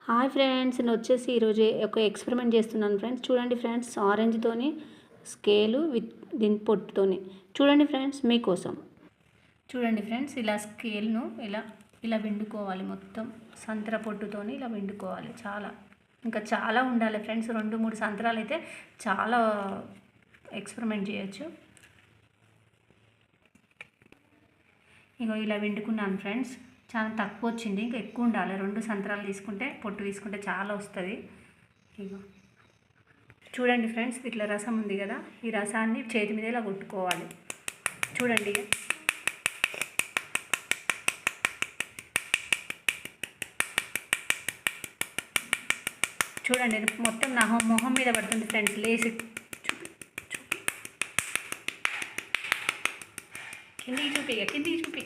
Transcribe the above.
Hi friends, నేను వచ్చేసి ఈరోజు ఒక ఎక్స్పెరిమెంట్ చేస్తున్నాను ఫ్రెండ్స్. చూడండి ఫ్రెండ్స్, ఆరెంజ్తోని స్కేలు విత్ దీని పొట్టుతోని. చూడండి ఫ్రెండ్స్, మీకోసం. చూడండి ఫ్రెండ్స్, ఇలా స్కేల్ను ఇలా విండుకోవాలి. మొత్తం సంత్ర పొట్టుతోని ఇలా విండుకోవాలి. ఇంకా చాలా ఉండాలి ఫ్రెండ్స్. 2-3 సంత్రాలు అయితే చాలా ఎక్స్పెరిమెంట్ చేయొచ్చు. ఇగో ఇలా విండుకున్నాను ఫ్రెండ్స్. చాలా తక్కువ వచ్చింది, ఇంకా ఎక్కువ ఉండాలి. 2 సంత్రాలు తీసుకుంటే, పొట్టు తీసుకుంటే చాలా వస్తుంది. ఇగో చూడండి ఫ్రెండ్స్, ఇట్లా రసం ఉంది కదా, ఈ రసాన్ని చేతి మీద ఇలా కొట్టుకోవాలి. చూడండి, చూడండి మొత్తం నా మొహం మీద పడుతుంది ఫ్రెండ్స్. లేసి కిందికి చూపి